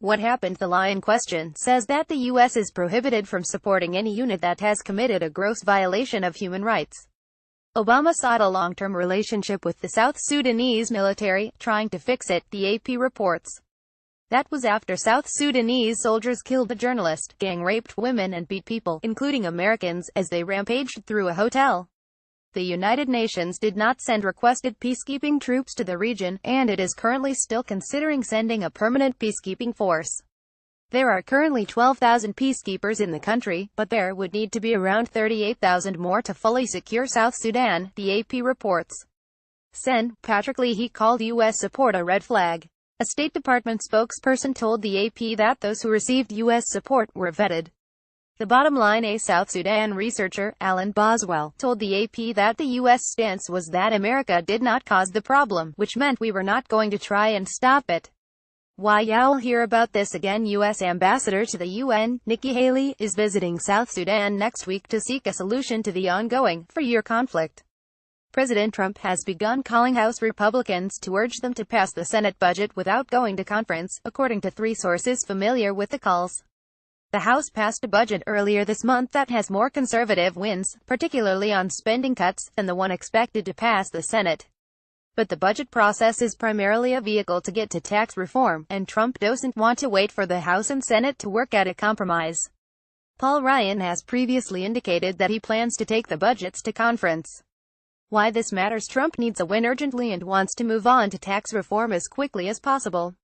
What Happened? The lie in question says that the U.S. is prohibited from supporting any unit that has committed a gross violation of human rights. Obama sought a long-term relationship with the South Sudanese military, trying to fix it, the AP reports. That was after South Sudanese soldiers killed a journalist, gang-raped women and beat people, including Americans, as they rampaged through a hotel. The United Nations did not send requested peacekeeping troops to the region, and it is currently still considering sending a permanent peacekeeping force. There are currently 12,000 peacekeepers in the country, but there would need to be around 38,000 more to fully secure South Sudan, the AP reports. Sen. Patrick Leahy called U.S. support a red flag. A State Department spokesperson told the AP that those who received U.S. support were vetted. The bottom line: a South Sudan researcher, Alan Boswell, told the AP that the U.S. stance was that America did not cause the problem, which meant we were not going to try and stop it. Why you'll hear about this again. U.S. Ambassador to the UN, Nikki Haley, is visiting South Sudan next week to seek a solution to the ongoing, four-year conflict. President Trump has begun calling House Republicans to urge them to pass the Senate budget without going to conference, according to three sources familiar with the calls. The House passed a budget earlier this month that has more conservative wins, particularly on spending cuts, than the one expected to pass the Senate. But the budget process is primarily a vehicle to get to tax reform, and Trump doesn't want to wait for the House and Senate to work out a compromise. Paul Ryan has previously indicated that he plans to take the budgets to conference. Why this matters: Trump needs a win urgently and wants to move on to tax reform as quickly as possible.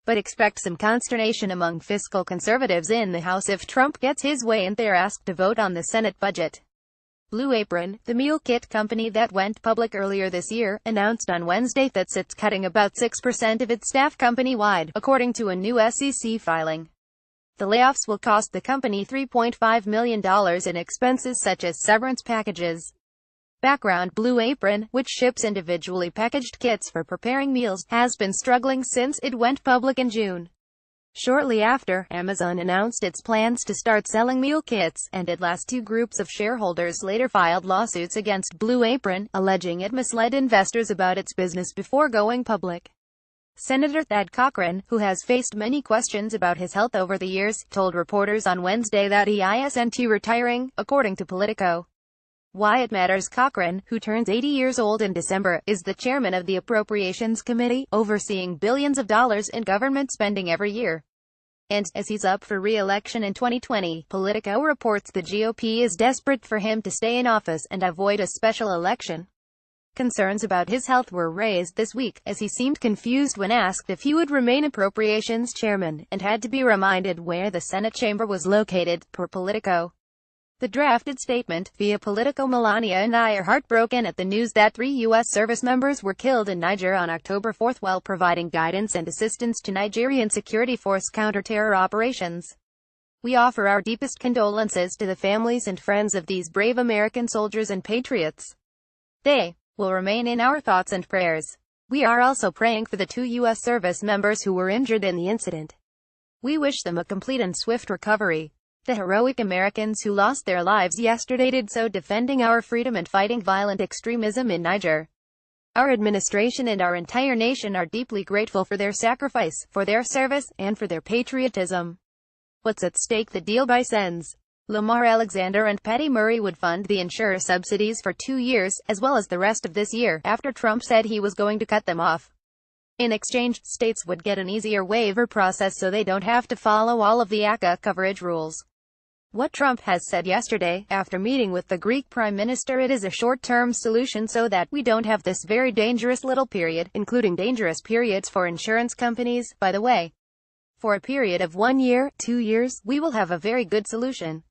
But expect some consternation among fiscal conservatives in the House if Trump gets his way and they're asked to vote on the Senate budget. Blue Apron, the meal kit company that went public earlier this year, announced on Wednesday that it's cutting about 6% of its staff company-wide, according to a new SEC filing. The layoffs will cost the company $3.5 million in expenses such as severance packages. Background: Blue Apron, which ships individually packaged kits for preparing meals, has been struggling since it went public in June. Shortly after, Amazon announced its plans to start selling meal kits, and at last two groups of shareholders later filed lawsuits against Blue Apron, alleging it misled investors about its business before going public. Senator Thad Cochran, who has faced many questions about his health over the years, told reporters on Wednesday that he isn't retiring, according to Politico. Why it matters: Cochran, who turns 80 years old in December, is the chairman of the Appropriations Committee, overseeing billions of dollars in government spending every year. And, as he's up for re-election in 2020, Politico reports the GOP is desperate for him to stay in office and avoid a special election. Concerns about his health were raised this week, as he seemed confused when asked if he would remain Appropriations Chairman, and had to be reminded where the Senate chamber was located, per Politico. The drafted statement, via Politico: Melania and I are heartbroken at the news that 3 U.S. service members were killed in Niger on October 4 while providing guidance and assistance to Nigerian security force counter-terror operations. We offer our deepest condolences to the families and friends of these brave American soldiers and patriots. They will remain in our thoughts and prayers. We are also praying for the 2 U.S. service members who were injured in the incident. We wish them a complete and swift recovery. The heroic Americans who lost their lives yesterday did so defending our freedom and fighting violent extremism in Niger. Our administration and our entire nation are deeply grateful for their sacrifice, for their service, and for their patriotism. What's at stake? The deal by Sens. Lamar Alexander and Patty Murray would fund the insurer subsidies for 2 years, as well as the rest of this year, after Trump said he was going to cut them off. In exchange, states would get an easier waiver process so they don't have to follow all of the ACA coverage rules. What Trump has said yesterday, after meeting with the Greek Prime Minister: it is a short-term solution so that we don't have this very dangerous little period, including dangerous periods for insurance companies, by the way. For a period of 1 year, 2 years, we will have a very good solution.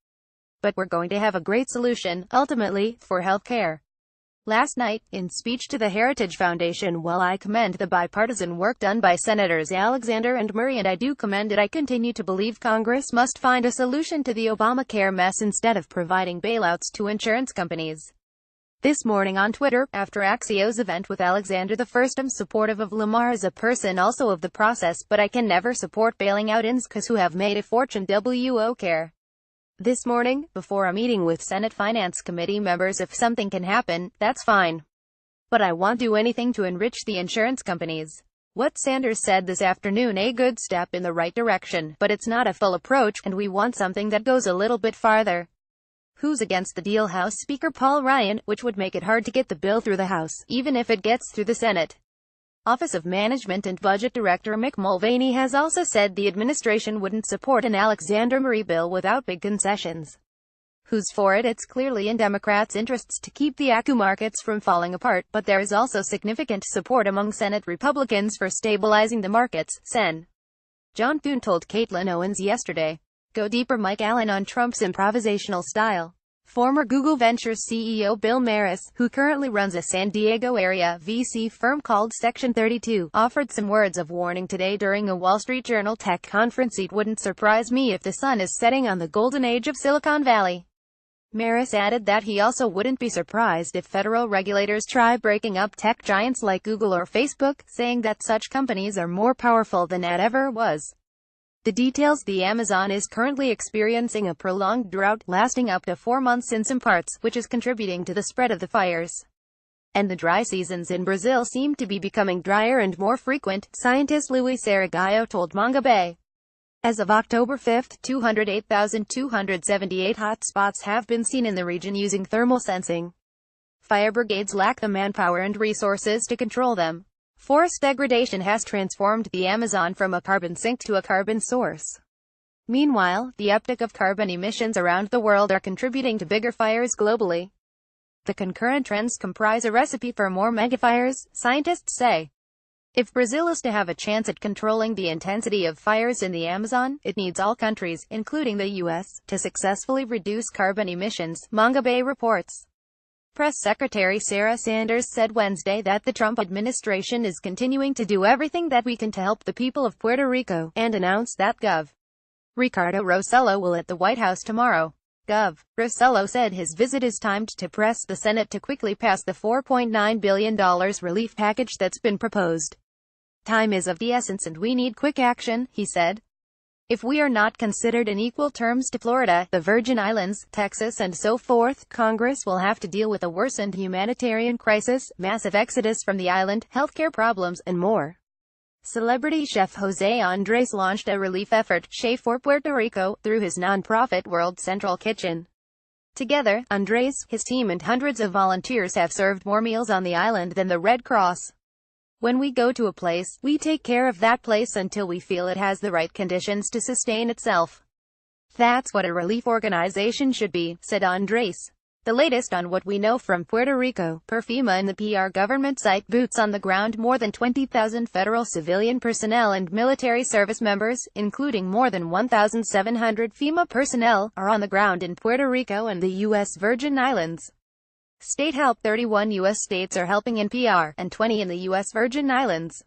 But we're going to have a great solution, ultimately, for healthcare. Last night, in speech to the Heritage Foundation: while I commend the bipartisan work done by Senators Alexander and Murray, and I do commend it, I continue to believe Congress must find a solution to the Obamacare mess instead of providing bailouts to insurance companies. This morning on Twitter, after Axios' event with Alexander I, I'm supportive of Lamar as a person, also of the process, but I can never support bailing out INS who have made a fortune. WO Care. This morning, before a meeting with Senate Finance Committee members: if something can happen, that's fine. But I won't do anything to enrich the insurance companies. What Sanders said this afternoon, a good step in the right direction, but it's not a full approach, and we want something that goes a little bit farther. Who's against the deal? House Speaker Paul Ryan, which would make it hard to get the bill through the House, even if it gets through the Senate. Office of Management and Budget Director Mick Mulvaney has also said the administration wouldn't support an Alexander Murray bill without big concessions. Who's for it? It's clearly in Democrats' interests to keep the ACU markets from falling apart, but there is also significant support among Senate Republicans for stabilizing the markets, Sen. John Thune told Caitlin Owens yesterday. Go deeper. Mike Allen on Trump's improvisational style. Former Google Ventures CEO Bill Maris, who currently runs a San Diego area VC firm called Section 32, offered some words of warning today during a Wall Street Journal tech conference. It wouldn't surprise me if the sun is setting on the golden age of Silicon Valley. Maris added that he also wouldn't be surprised if federal regulators try breaking up tech giants like Google or Facebook, saying that such companies are more powerful than it ever was. The details: the Amazon is currently experiencing a prolonged drought, lasting up to 4 months in some parts, which is contributing to the spread of the fires. And the dry seasons in Brazil seem to be becoming drier and more frequent, scientist Luis Aragayo told Manga Bay. As of October 5, 208,278 hotspots have been seen in the region using thermal sensing. Fire brigades lack the manpower and resources to control them. Forest degradation has transformed the Amazon from a carbon sink to a carbon source. Meanwhile, the uptick of carbon emissions around the world are contributing to bigger fires globally. The concurrent trends comprise a recipe for more megafires, scientists say. If Brazil is to have a chance at controlling the intensity of fires in the Amazon, it needs all countries, including the U.S., to successfully reduce carbon emissions, Manga Bay reports. Press Secretary Sarah Sanders said Wednesday that the Trump administration is continuing to do everything that we can to help the people of Puerto Rico, and announced that Gov. Ricardo Rossello will at the White House tomorrow. Gov. Rossello said his visit is timed to press the Senate to quickly pass the $4.9 billion relief package that's been proposed. Time is of the essence and we need quick action, he said. If we are not considered in equal terms to Florida, the Virgin Islands, Texas and so forth, Congress will have to deal with a worsened humanitarian crisis, massive exodus from the island, healthcare problems, and more. Celebrity chef Jose Andres launched a relief effort, Chef for Puerto Rico, through his nonprofit World Central Kitchen. Together, Andres, his team and hundreds of volunteers have served more meals on the island than the Red Cross. When we go to a place, we take care of that place until we feel it has the right conditions to sustain itself. That's what a relief organization should be, said Andres. The latest on what we know from Puerto Rico, per FEMA and the PR government site Boots on the Ground, more than 20,000 federal civilian personnel and military service members, including more than 1,700 FEMA personnel, are on the ground in Puerto Rico and the U.S. Virgin Islands. State help: 31 U.S. states are helping in PR, and 20 in the U.S. Virgin Islands.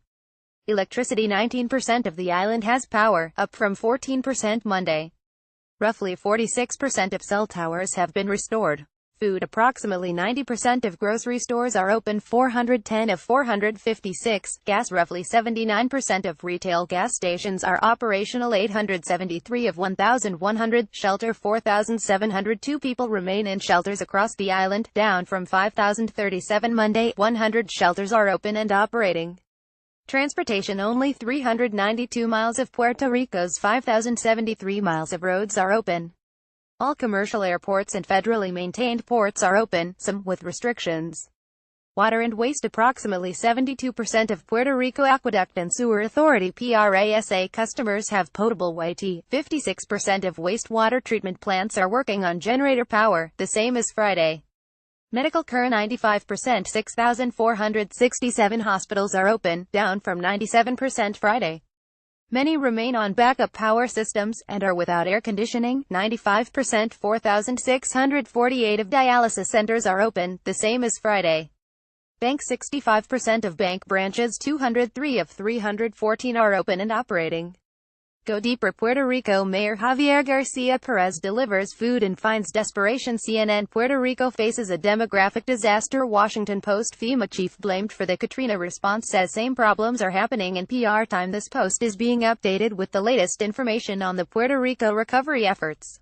Electricity: 19% of the island has power, up from 14% Monday. Roughly 46% of cell towers have been restored. Food: approximately 90% of grocery stores are open, 410 of 456. Gas: roughly 79% of retail gas stations are operational, 873 of 1,100. Shelter: 4,702 people remain in shelters across the island, down from 5,037 Monday. 100 shelters are open and operating. Transportation: only 392 miles of Puerto Rico's 5,073 miles of roads are open. All commercial airports and federally maintained ports are open, some with restrictions. Water and waste: approximately 72% of Puerto Rico Aqueduct and Sewer Authority (PRASA) customers have potable water. 56% of wastewater treatment plants are working on generator power, the same as Friday. Medical care: 95%. 6,467 hospitals are open, down from 97% Friday. Many remain on backup power systems, and are without air conditioning, 95%. 4,648 of dialysis centers are open, the same as Friday. Bank: 65% of bank branches, 203 of 314 are open and operating. Go deeper: Puerto Rico Mayor Javier Garcia Perez delivers food and finds desperation. CNN: Puerto Rico faces a demographic disaster. Washington Post: FEMA chief blamed for the Katrina response says same problems are happening in PR time. This post is being updated with the latest information on the Puerto Rico recovery efforts.